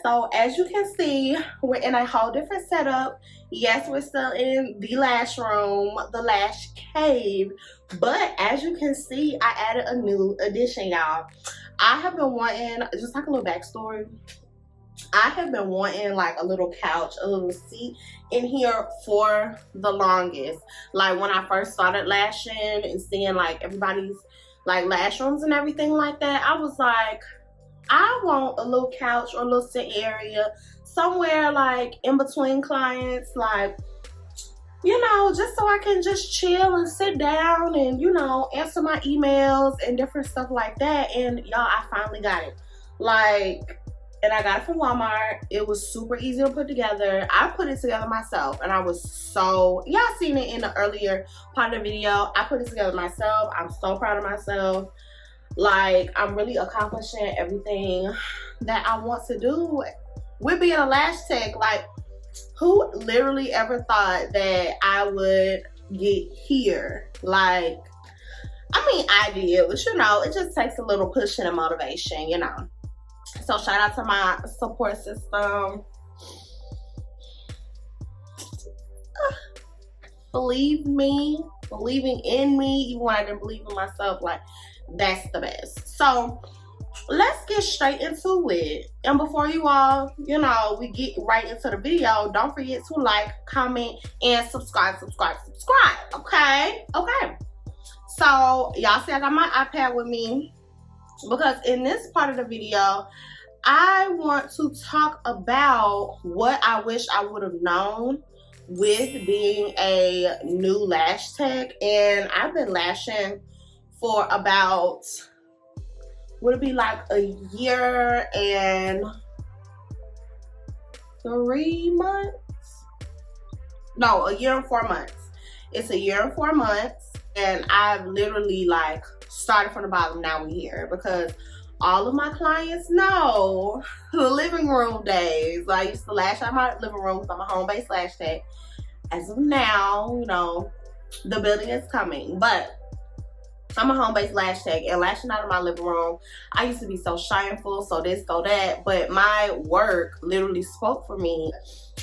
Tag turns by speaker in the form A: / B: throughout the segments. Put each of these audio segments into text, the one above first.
A: So as you can see, we're in a whole different setup. Yes, we're still in the lash room, the lash cave, but as you can see, I added a new addition, y'all. I have been wanting, just like a little backstory, I have been wanting like a little couch, a little seat in here for the longest. Like when I first started lashing and seeing like everybody's like lash rooms and everything like that, I was like, I want a little couch or a little sit area somewhere like in between clients, like, you know, just so I can just chill and sit down and, you know, answer my emails and different stuff like that. And y'all, I finally got it. Like, and I got it from Walmart. It was super easy to put together. I put it together myself and I was so, y'all seen it in the earlier part of the video. I put it together myself. I'm so proud of myself. Like, I'm really accomplishing everything that I want to do with being a lash tech. Like, who literally ever thought that I would get here? Like, I mean, I did, but you know, it just takes a little pushing and motivation, you know. So shout out to my support system. Believe me, believing in me, even when I didn't believe in myself, like, that's the best. So let's get straight into it. And before you all, you know, we get right into the video, don't forget to like, comment, and subscribe. Okay? Okay. So y'all see I got my iPad with me because in this part of the video, I want to talk about what I wish I would have known with being a new lash tech. And I've been lashing for about, would it be like a year and 3 months? No, a year and 4 months. It's a year and 4 months, and I've literally like started from the bottom. Now we're here because all of my clients know the living room days. I used to lash out my living room because I'm a home-based lash tech. As of now, you know, the building is coming, but I'm a home-based lash tech, and lashing out of my living room, I used to be so shameful, so this, so that, but my work literally spoke for me.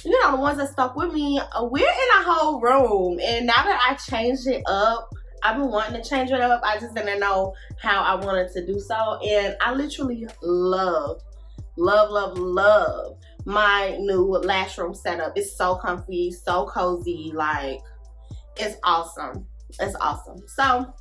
A: You know, the ones that stuck with me, we're in a whole room, and now that I changed it up, I've been wanting to change it up, I just didn't know how I wanted to do so, and I literally love my new lash room setup. It's so comfy, so cozy, like, it's awesome. It's awesome. So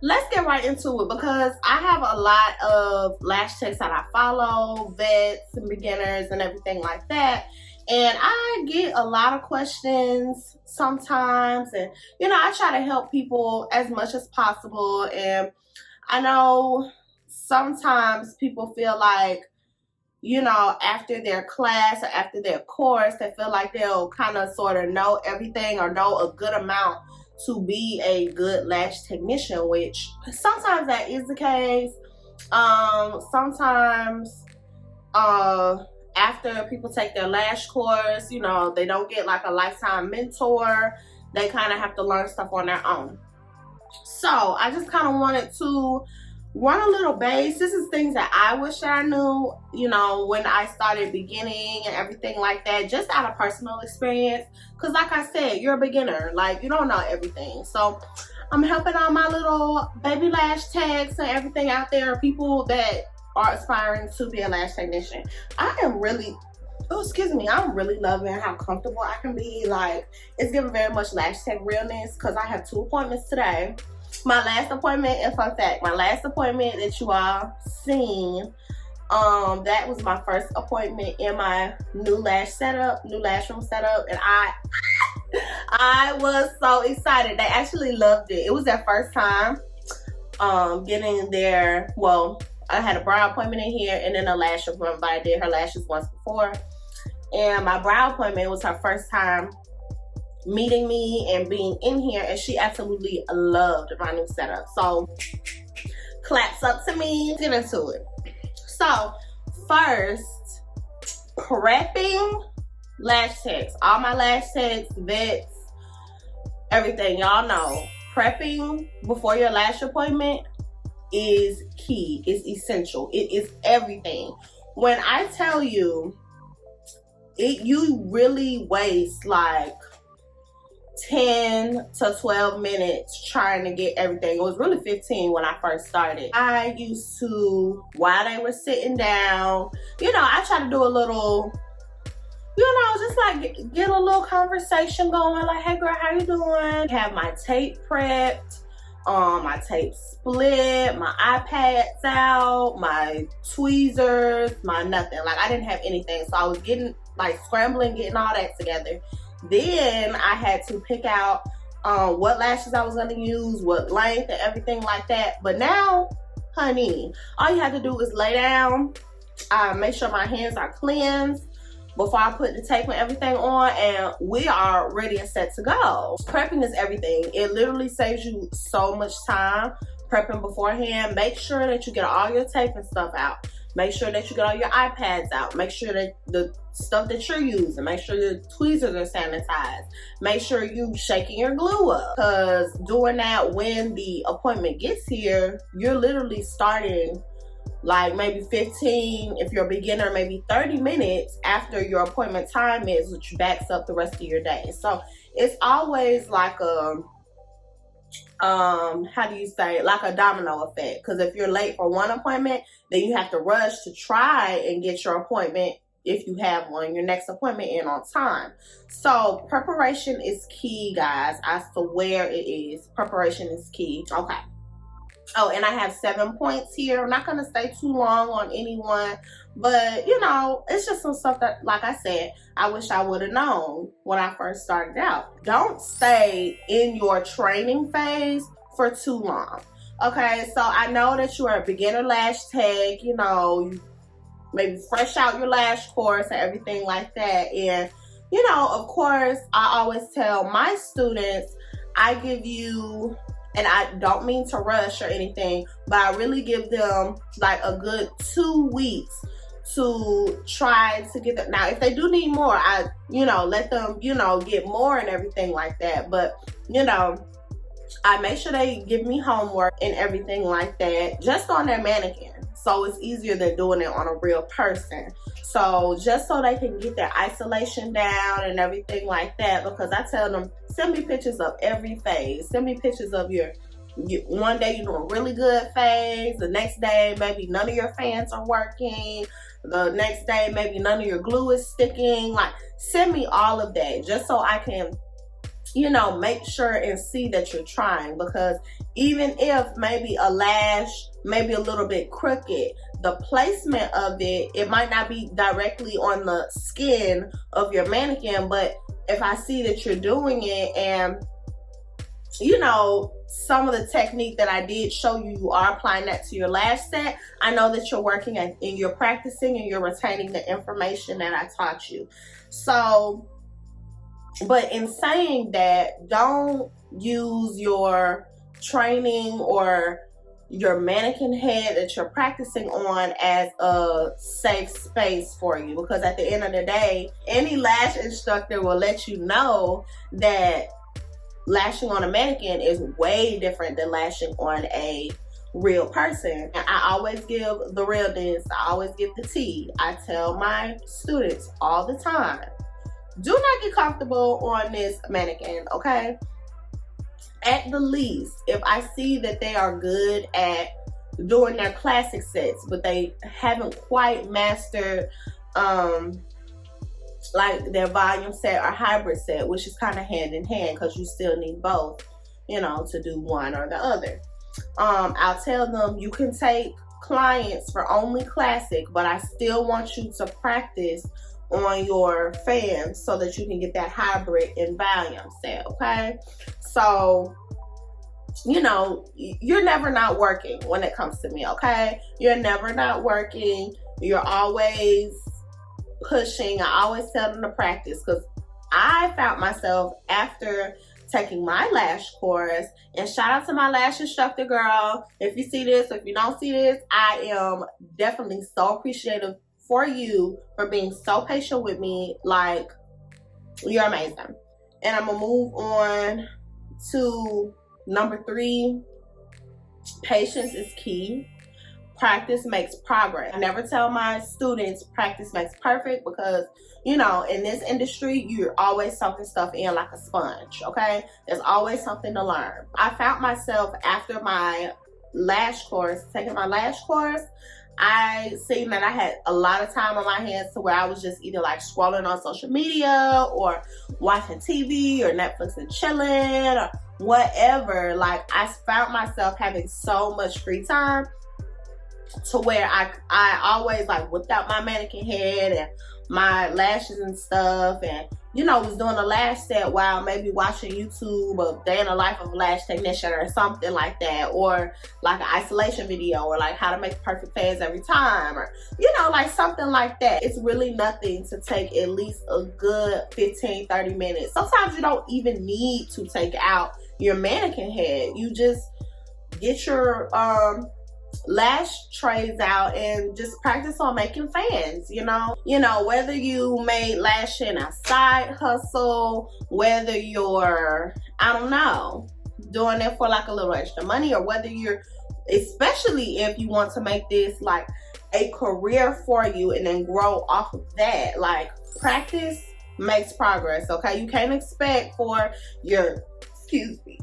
A: let's get right into it because I have a lot of lash techs that I follow, vets and beginners and everything like that. And I get a lot of questions sometimes, and you know, I try to help people as much as possible. And I know sometimes people feel like, you know, after their class or after their course, they feel like they'll kind of sort of know everything or know a good amount to be a good lash technician, which sometimes that is the case. Sometimes after people take their lash course, you know, they don't get like a lifetime mentor. They kind of have to learn stuff on their own. So I just kind of wanted to run a little base. This is things that I wish I knew, you know, when I started beginning and everything like that, just out of personal experience. Because like I said, you're a beginner, like you don't know everything. So I'm helping all my little baby lash techs and everything out there, people that are aspiring to be a lash technician. I am really, oh, excuse me, I'm really loving how comfortable I can be. Like, it's giving very much lash tech realness because I have 2 appointments today. My last appointment, and fun fact, my last appointment that you all seen, that was my first appointment in my new lash setup, new lash room setup, and I was so excited. They actually loved it. It was their first time getting their, well, I had a brow appointment in here and then a lash appointment, but I did her lashes once before. And my brow appointment was her first time meeting me and being in here, and she absolutely loved my new setup. So claps up to me. Let's get into it. So first, prepping lash techs. All my lash techs, vets, everything, y'all know, prepping before your lash appointment is key. It's essential. It is everything. when I tell you, you really waste like 10 to 12 minutes trying to get everything. It was really 15 when I first started. I used to, while they were sitting down, you know, I try to do a little, you know, just like get a little conversation going, like, hey girl, how you doing? Have my tape prepped, my tape split, my iPads out, my tweezers, my nothing. Like, I didn't have anything, so I was getting, like, scrambling, getting all that together. Then I had to pick out what lashes I was going to use, what length, and everything like that. But now, honey, all you have to do is lay down, make sure my hands are cleansed before I put the tape and everything on, and we are ready and set to go. Prepping is everything. It literally saves you so much time prepping beforehand. Make sure that you get all your tape and stuff out. Make sure that you get all your iPads out. Make sure that the stuff that you're using, make sure your tweezers are sanitized. Make sure you shaking your glue up, because doing that when the appointment gets here, you're literally starting like maybe 15, if you're a beginner, maybe 30 minutes after your appointment time is, which backs up the rest of your day. So it's always like a, how do you say, like a domino effect. Because if you're late for one appointment, then you have to rush to try and get your appointment, if you have one, your next appointment in on time. So preparation is key, guys. I swear it is. Preparation is key. Okay. Oh, and I have 7 points here. I'm not going to stay too long on anyone, but you know, it's just some stuff that, like I said, I wish I would have known when I first started out. Don't stay in your training phase for too long. Okay, so I know that you are a beginner lash tech, you know, you maybe fresh out your lash course and everything like that. And you know, of course, I always tell my students, I give you, and I don't mean to rush or anything, but I really give them like a good 2 weeks to try to get them. Now, if they do need more, I, you know, let them, you know, get more and everything like that. But, you know, I make sure they give me homework and everything like that, just on their mannequin. So it's easier than doing it on a real person. So just so they can get their isolation down and everything like that, because I tell them, send me pictures of every phase. Send me pictures of your one day you're doing really good phase, the next day maybe none of your fans are working, the next day maybe none of your glue is sticking. Like, send me all of that just so I can, you know, make sure and see that you're trying. Because even if maybe a lash maybe a little bit crooked, the placement of it, it might not be directly on the skin of your mannequin, but if I see that you're doing it and, you know, some of the technique that I did show you, you are applying that to your lash set, I know that you're working and you're practicing and you're retaining the information that I taught you. So, but in saying that, don't use your training or your mannequin head that you're practicing on as a safe space for you, because at the end of the day, any lash instructor will let you know that lashing on a mannequin is way different than lashing on a real person. And I always give the realness, I always give the tea. I tell my students all the time, do not get comfortable on this mannequin, okay? At the least, if I see that they are good at doing their classic sets, but they haven't quite mastered like their volume set or hybrid set, which is kind of hand in hand because you still need both, you know, to do one or the other. I'll tell them you can take clients for only classic, but I still want you to practice on your fans so that you can get that hybrid and volume set, okay? So, you know, you're never not working when it comes to me, okay? You're never not working. You're always pushing. I always tell them to practice, because I found myself after taking my lash course, and shout out to my lash instructor girl. If you see this, if you don't see this, I am definitely so appreciative for you for being so patient with me. Like, you're amazing. And I'm gonna move on to number 3. Patience is key. practice makes progress. I never tell my students practice makes perfect, because you know, in this industry, you're always soaking stuff in like a sponge, okay? There's always something to learn. I found myself after my lash course, taking my lash course, I seen that I had a lot of time on my hands to where I was just either like scrolling on social media or watching TV or Netflix and chilling or whatever. Like, I found myself having so much free time to where I always like whipped out my mannequin head and my lashes and stuff, and you know, was doing a lash set while maybe watching YouTube of day in the life of a lash technician or something like that, or like an isolation video, or like how to make perfect fades every time, or you know, like something like that. It's really nothing to take at least a good 15-30 minutes. Sometimes you don't even need to take out your mannequin head. You just get your lash trays out and just practice on making fans. You know, whether you made lashing a side hustle, whether you're, I don't know, doing it for like a little extra money, or whether you're, especially if you want to make this like a career for you and then grow off of that, like, practice makes progress. Okay, you can't expect for your, excuse me,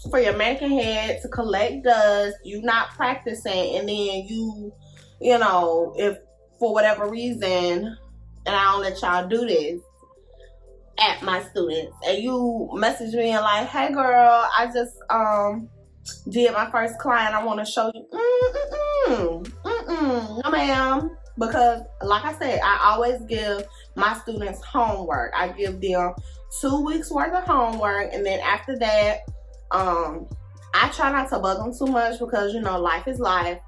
A: for your mannequin head to collect dust, you not practicing, and then you know, if for whatever reason, and I don't let y'all do this at my students, and you message me and like, hey girl, I just did my first client, I want to show you. No ma'am. Because like I said, I always give my students homework. I give them 2 weeks worth of homework, and then after that, I try not to bug them too much, because you know, life is life.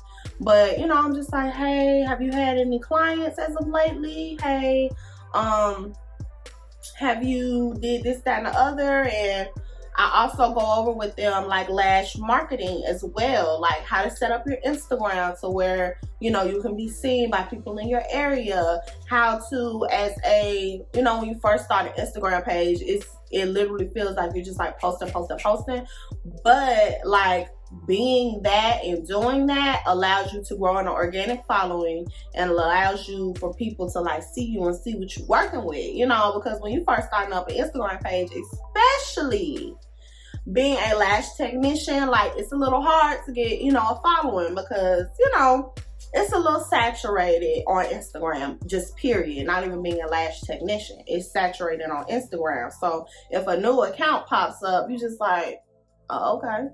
A: But you know, I'm just like, hey, have you had any clients as of lately? Hey, have you did this, that, and the other? And I also go over with them like lash marketing as well, like how to set up your Instagram to where, you know, you can be seen by people in your area, how to, as a, you know, when you first start an Instagram page, it literally feels like you're just like posting, but like being that and doing that allows you to grow an organic following, and allows you for people to like see you and see what you're working with, you know, because when you first starting up an Instagram page, especially being a lash technician, like, it's a little hard to get, you know, a following, because you know, it's a little saturated on Instagram, just period. Not even being a lash technician, it's saturated on Instagram. So if a new account pops up, you just like, oh, okay.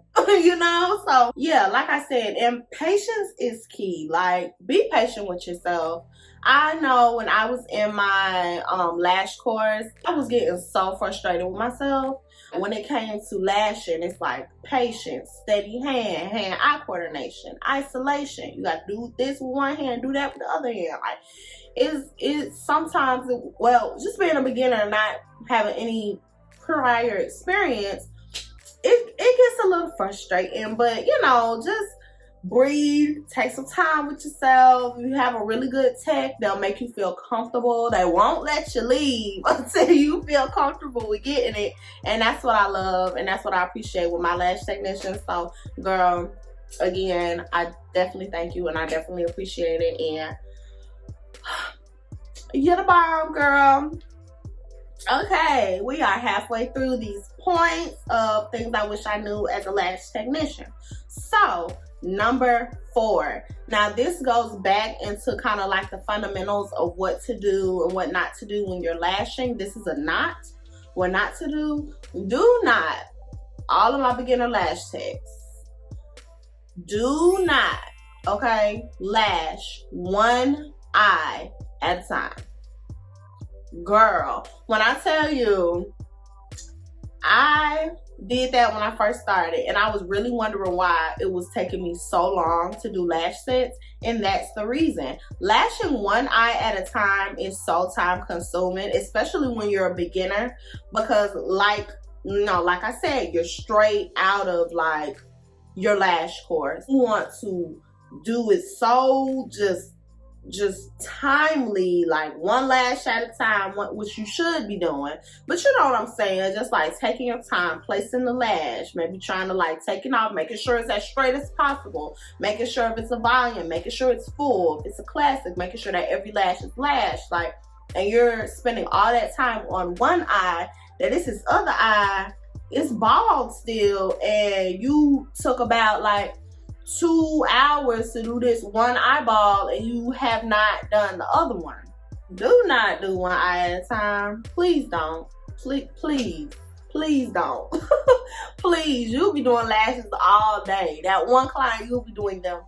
A: You know, so yeah, like I said, and patience is key. Like, be patient with yourself. I know when I was in my lash course, I was getting so frustrated with myself. When it came to lashing, it's like patience, steady hand-eye coordination, isolation. You got to do this with one hand, do that with the other hand. Like, it's sometimes, well, just being a beginner and not having any prior experience, it gets a little frustrating. But you know, just breathe, take some time with yourself. You have a really good tech, they'll make you feel comfortable. They won't let you leave until you feel comfortable with getting it, and that's what I love, and that's what I appreciate with my lash technicians. So girl, again, I definitely thank you, and I definitely appreciate it, and you're the bomb, girl. Okay, we are halfway through these points of things I wish I knew as a lash technician. So number 4. Now this goes back into kind of like the fundamentals of what to do and what not to do when you're lashing. This is a not. What not to do. Do not, all of my beginner lash techs, do not, okay, lash one eye at a time. Girl, when I tell you, I did that when I first started, and I was really wondering why it was taking me so long to do lash sets, and that's the reason. Lashing one eye at a time is so time consuming, especially when you're a beginner, because like I said, you're straight out of like your lash course. You want to do it so just just timely, like one lash at a time, which you should be doing. But you know what I'm saying, just like taking your time, placing the lash, maybe trying to like take it off, making sure it's as straight as possible, making sure if it's a volume, making sure it's full, if it's a classic, making sure that every lash is lashed, like, and you're spending all that time on one eye, that this is other eye, it's bald still, and you took about like 2 hours to do this one eyeball and you have not done the other one. Do not do one eye at a time. Please don't. Please don't. Please, you'll be doing lashes all day. That one client, you'll be doing them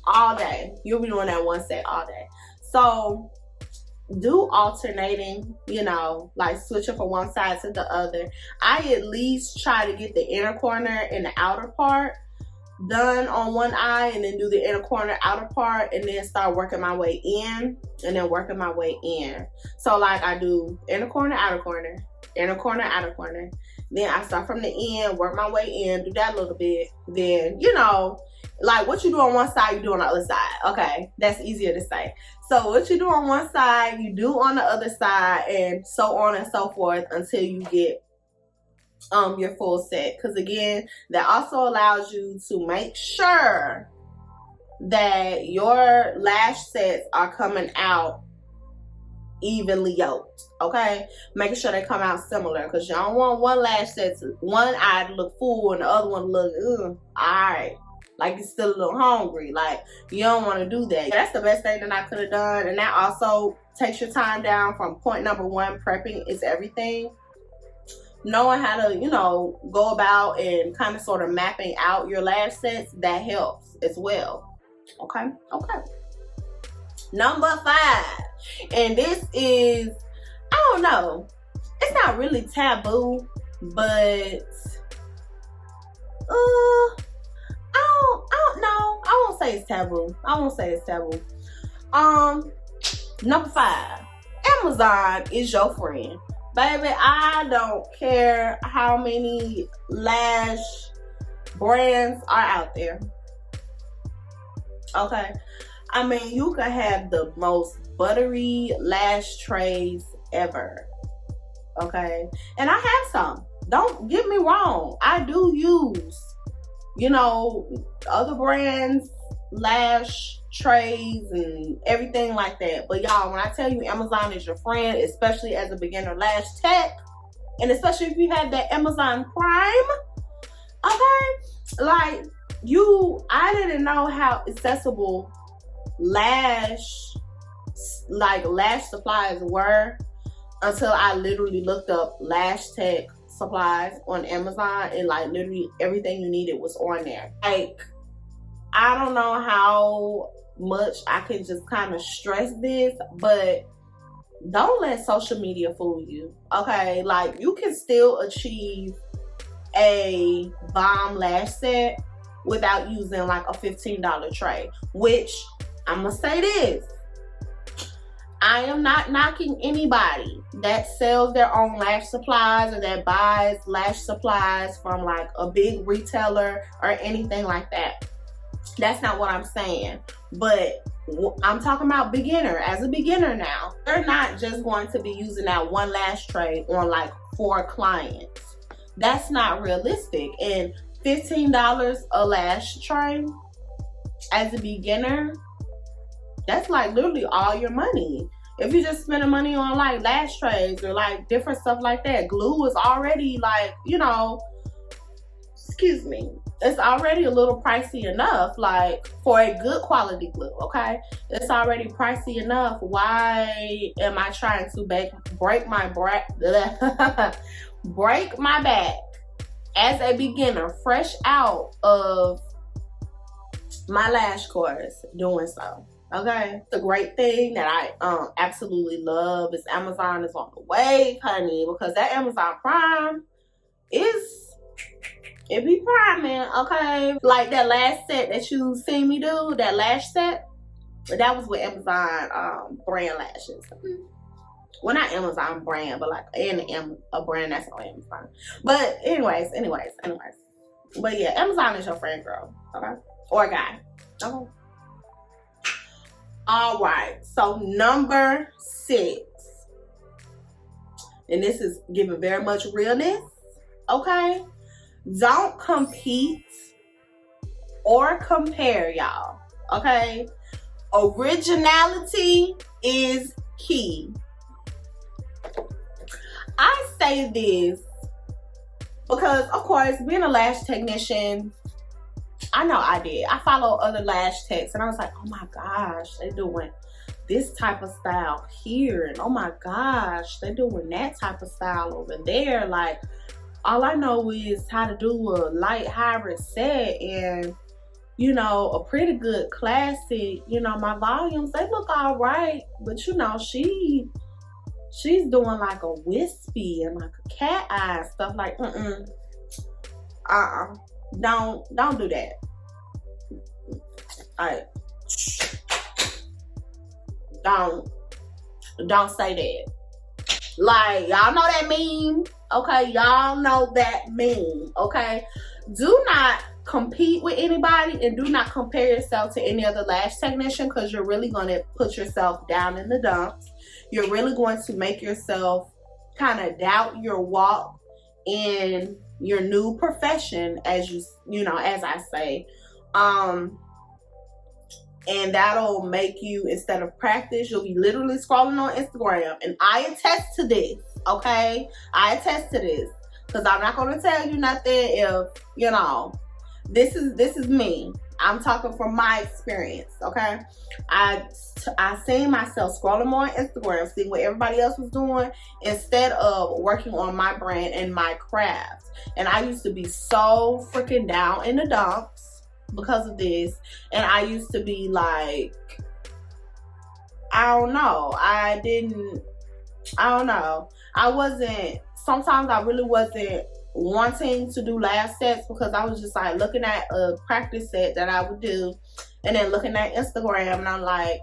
A: all day. You'll be doing that one set all day. So do alternating, you know, like switching from one side to the other. I at least try to get the inner corner and the outer part done on one eye, and then do the inner corner, outer part, and then start working my way in, and then working my way in. So like I do inner corner, outer corner, inner corner, outer corner. Then I start from the end, work my way in, do that a little bit. Then, you know, like what you do on one side, you do on the other side. Okay, that's easier to say. So what you do on one side, you do on the other side, and so on and so forth until you get your full set. Because again, that also allows you to make sure that your lash sets are coming out evenly yoked. Okay, making sure they come out similar, because you don't want one lash set to, one eye to look full and the other one to look alright, like it's still a little hungry. Like, you don't want to do that. That's the best thing that I could have done, and that also takes your time down from point number one. Prepping is everything. Knowing how to, you know, go about and kind of sort of mapping out your lash sets, that helps as well. Okay, okay. Number 5, and this is, I don't know, it's not really taboo, but I don't know. I won't say it's taboo. I won't say it's taboo. Number 5, Amazon is your friend. Baby, I don't care how many lash brands are out there. Okay? I mean, you can have the most buttery lash trays ever. Okay? And I have some. Don't get me wrong. I do use, you know, other brands, lash trays and everything like that. But y'all, when I tell you Amazon is your friend, especially as a beginner lash tech, and especially if you have that Amazon Prime, okay, like I didn't know how accessible lash supplies were until I literally looked up lash tech supplies on Amazon, and like literally everything you needed was on there. Like, I don't know how much I can just kind of stress this, but don't let social media fool you. Okay, like you can still achieve a bomb lash set without using like a $15 tray, which I'm gonna say this, I am not knocking anybody that sells their own lash supplies or that buys lash supplies from like a big retailer or anything like that. That's not what I'm saying. But I'm talking about beginner. As a beginner now, they're not just going to be using that one lash tray on like 4 clients. That's not realistic. And $15 a lash tray as a beginner, that's like literally all your money. If you just spending money on like lash trays or like different stuff like that, glue is already like, you know, excuse me, it's already a little pricey enough, like for a good quality glue. Okay, it's already pricey enough. Why am I trying to break my back as a beginner, fresh out of my lash course, doing so? Okay, the great thing that I absolutely love is Amazon is on the wave, honey, because that Amazon Prime it be priming, okay? Like that last set that you seen me do, that lash set, that was with Amazon brand lashes. Well, not Amazon brand, but like a brand that's on Amazon. But anyways. But yeah, Amazon is your friend, girl, okay? Or guy, okay? All right, so number 6, and this is giving very much realness, okay? Don't compete or compare, y'all, okay? Originality is key. I say this because, of course, being a lash technician, I know I did. I follow other lash techs, and I was like, oh my gosh, they're doing this type of style here, and oh my gosh, they're doing that type of style over there. Like, all I know is how to do a light hybrid set and, you know, a pretty good classic. You know, my volumes, they look all right, but you know, she's doing like a wispy and like a cat eye and stuff. Like, don't do that. All right, don't say that. Like, y'all know that meme, okay? Y'all know that meme, okay? Do not compete with anybody, and do not compare yourself to any other lash technician, because you're really going to put yourself down in the dumps. You're really going to make yourself kind of doubt your walk in your new profession, as you know, as I say. And that'll make you, instead of practice, you'll be literally scrolling on Instagram. And I attest to this, okay? I attest to this, because I'm not going to tell you nothing if, you know, this is me. I'm talking from my experience, okay? I seen myself scrolling more on Instagram, seeing what everybody else was doing, instead of working on my brand and my craft. And I used to be so freaking down in the dumps because of this. And I used to be like, I don't know. Sometimes I really wasn't wanting to do lash sets, because I was just like looking at a practice set that I would do, and then looking at Instagram, and I'm like,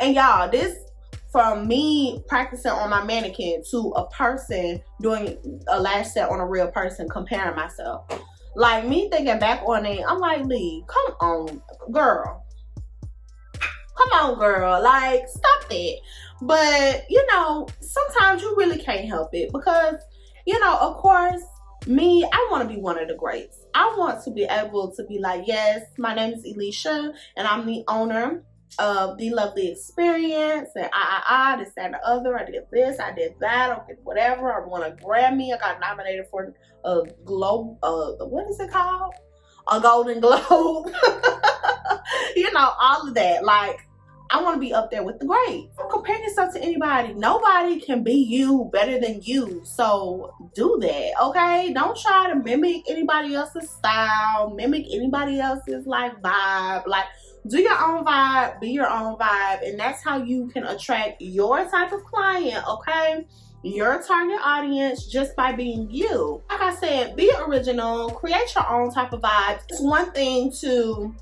A: and y'all, this from me practicing on my mannequin to a person doing a lash set on a real person, comparing myself. Like, me thinking back on it, I'm like, Lee, come on, girl. Come on, girl. Like, stop that. But, you know, sometimes you really can't help it, because, you know, of course, me, I want to be one of the greats. I want to be able to be like, yes, my name is Elisha, and I'm the owner of the Loveli Experience, and this, that, and the other. I did this, I did that, okay, whatever. I won a Grammy. I got nominated for a Globe, what is it called? A Golden Globe. You know, all of that. Like, I want to be up there with the greats. Don't compare yourself to anybody. Nobody can be you better than you. So do that, okay? Don't try to mimic anybody else's style, mimic anybody else's like vibe. Like, do your own vibe, be your own vibe, and that's how you can attract your type of client, okay? Your target audience, just by being you. Like I said, be original, create your own type of vibe. It's one thing to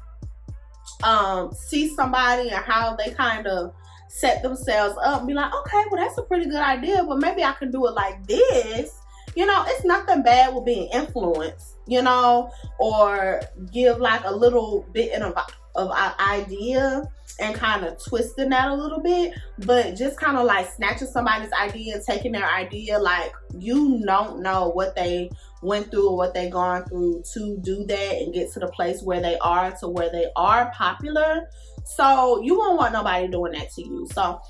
A: see somebody and how they kind of set themselves up and be like, okay, well, that's a pretty good idea, but maybe I can do it like this. You know, it's nothing bad with being influenced, you know, or give like a little bit of an idea and kind of twisting that a little bit, but just kind of like snatching somebody's idea and taking their idea. Like, you don't know what they went through or what they gone through to do that and get to the place where they are, to where they are popular. So you won't want nobody doing that to you. So,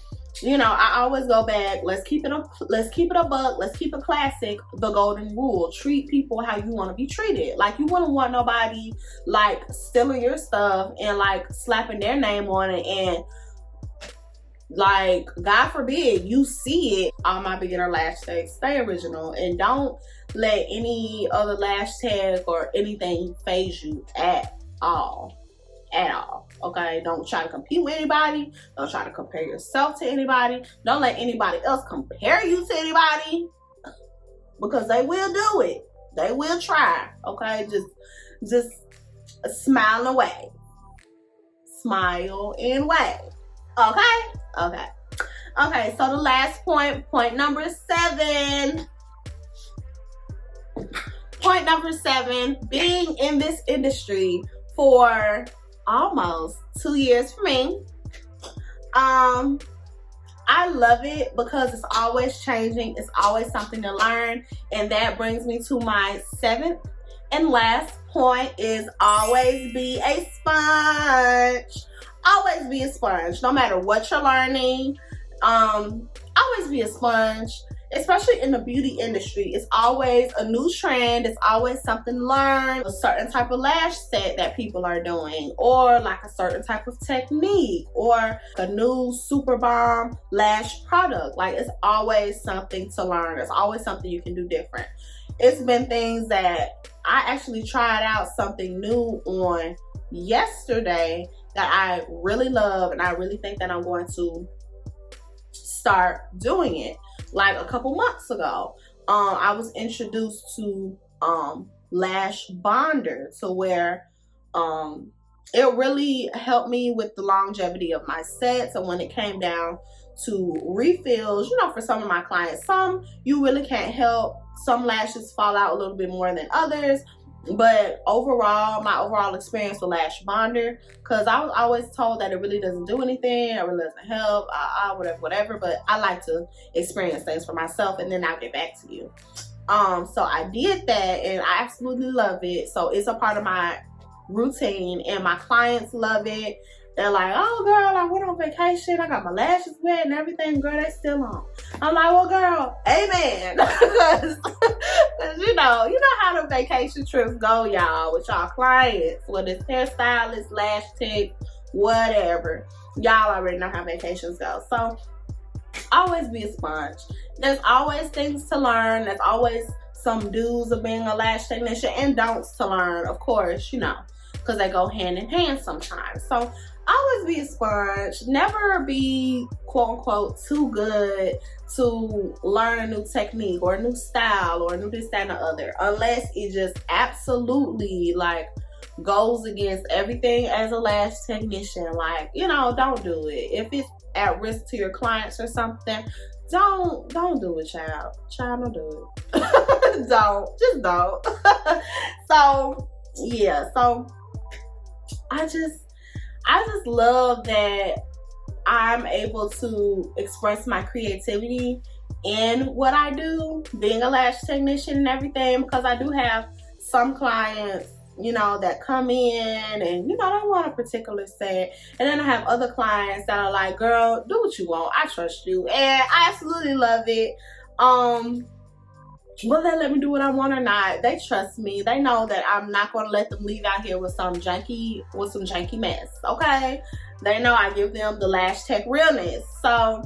A: you know, I always go back, let's keep it a buck, let's keep it classic, the golden rule. Treat people how you want to be treated. Like, you wouldn't want nobody like stealing your stuff and like slapping their name on it, and like, God forbid you see it. All my beginner lash tags, stay original, and don't let any other lash tag or anything phase you at all. Okay? Don't try to compete with anybody. Don't try to compare yourself to anybody. Don't let anybody else compare you to anybody, because they will do it. They will try. Okay? Just smile and wave. Smile and wave. Okay, so the last point number 7. Point number 7, being in this industry for almost 2 years for me. I love it because it's always changing. It's always something to learn. And that brings me to my 7th and last point is always be a sponge. Always be a sponge. No matter what you're learning, always be a sponge. Especially in the beauty industry, it's always a new trend. It's always something to learn. A certain type of lash set that people are doing, or like a certain type of technique, or a new super bomb lash product. Like, it's always something to learn. It's always something you can do different. It's been things that I actually tried out something new on yesterday that I really love, and I really think that I'm going to start doing it. Like a couple months ago, I was introduced to Lash Bonder, to where it really helped me with the longevity of my sets. And when it came down to refills, you know, for some of my clients, some you really can't help. Some lashes fall out a little bit more than others. But overall, my overall experience with Lash Bonder, because I was always told that it really doesn't do anything, it really doesn't help, whatever. But I like to experience things for myself, and then I'll get back to you. So I did that, and I absolutely love it. So it's a part of my routine, and my clients love it. They're like, oh girl, I went on vacation, I got my lashes wet and everything, girl, they still on. I'm like, well girl, amen. Because you know how the vacation trips go, y'all, with y'all clients, whether it's hairstylists, lash tech, whatever. Y'all already know how vacations go. So always be a sponge. There's always things to learn. There's always some do's of being a lash technician and don'ts to learn, of course, you know, because they go hand in hand sometimes. So always be a sponge. Never be quote unquote too good to learn a new technique or a new style or a new this, that, and the other, unless it just absolutely like goes against everything as a lash technician. Like, you know, don't do it. If it's at risk to your clients or something, don't do it, child. Don't do it. don't. So yeah, so I just love that I'm able to express my creativity in what I do, being a lash technician and everything, because I do have some clients, you know, that come in and, you know, they want a particular set. And then I have other clients that are like, girl, do what you want. I trust you. And I absolutely love it. Whether they let me do what I want or not, they trust me. They know that I'm not going to let them leave out here with some janky mess, okay? They know I give them the lash tech realness. So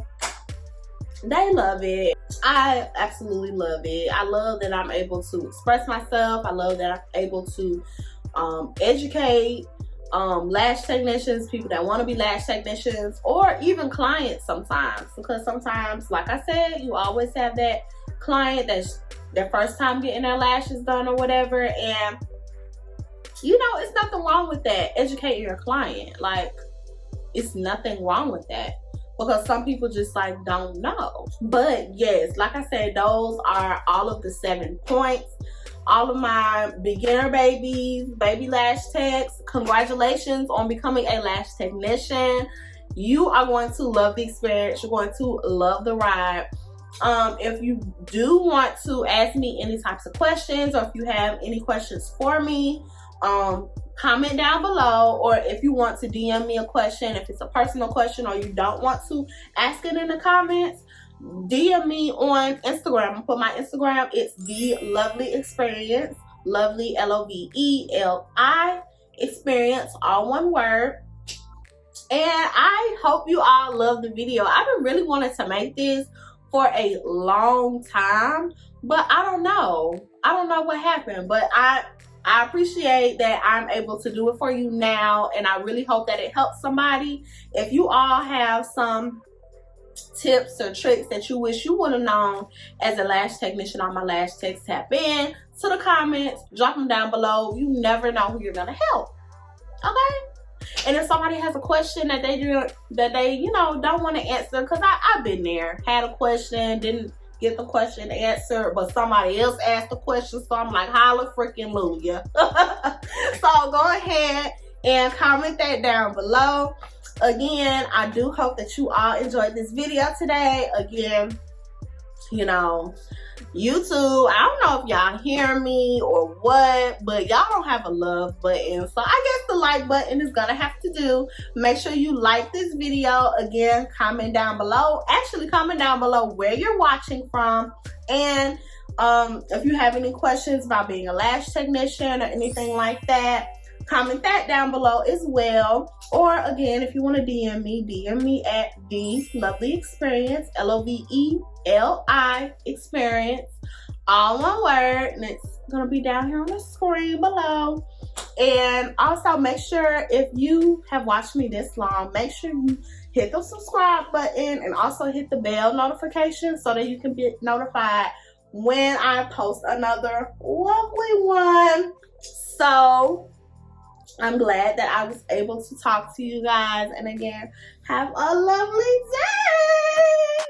A: they love it. I absolutely love it. I love that I'm able to express myself. I love that I'm able to educate lash technicians, people that want to be lash technicians, or even clients sometimes. Because sometimes, like I said, you always have that client that's their first time getting their lashes done or whatever, and you know, it's nothing wrong with that. Educating your client, like, it's nothing wrong with that, because some people just like don't know. But yes, like I said, those are all of the 7 points. All of my beginner babies, baby lash techs, congratulations on becoming a lash technician. You are going to love the experience. You're going to love the ride. If you do want to ask me any types of questions, or if you have any questions for me, comment down below. Or if you want to DM me a question, if it's a personal question, or you don't want to ask it in the comments, DM me on Instagram. I'll put my Instagram. It's The Lovely Experience. Lovely, Loveli experience, all one word. And I hope you all love the video. I've been really wanting to make this for a long time, but I don't know what happened. But I appreciate that I'm able to do it for you now, and I really hope that it helps somebody. If you all have some tips or tricks that you wish you would have known as a lash technician on my lash techs, tap in to the comments, drop them down below. You never know who you're gonna help, okay? And if somebody has a question that they you know don't want to answer, because I've been there, had a question, didn't get the question answered, but somebody else asked the question, so I'm like, holla freaking Luya. So go ahead, and comment that down below. Again, I do hope that you all enjoyed this video today. Again, you know, YouTube, I don't know if y'all hear me or what, but y'all don't have a love button, so I guess the like button is gonna have to do. Make sure you like this video. Again, comment down below. Actually, comment down below where you're watching from, and if you have any questions about being a lash technician or anything like that, comment that down below as well. Or again, if you want to DM me at the Lovely Experience, LOVELI Experience, all one word, and it's gonna be down here on the screen below. And also make sure, if you have watched me this long, make sure you hit the subscribe button and also hit the bell notification so that you can be notified when I post another lovely one. So I'm glad that I was able to talk to you guys, and again, have a lovely day.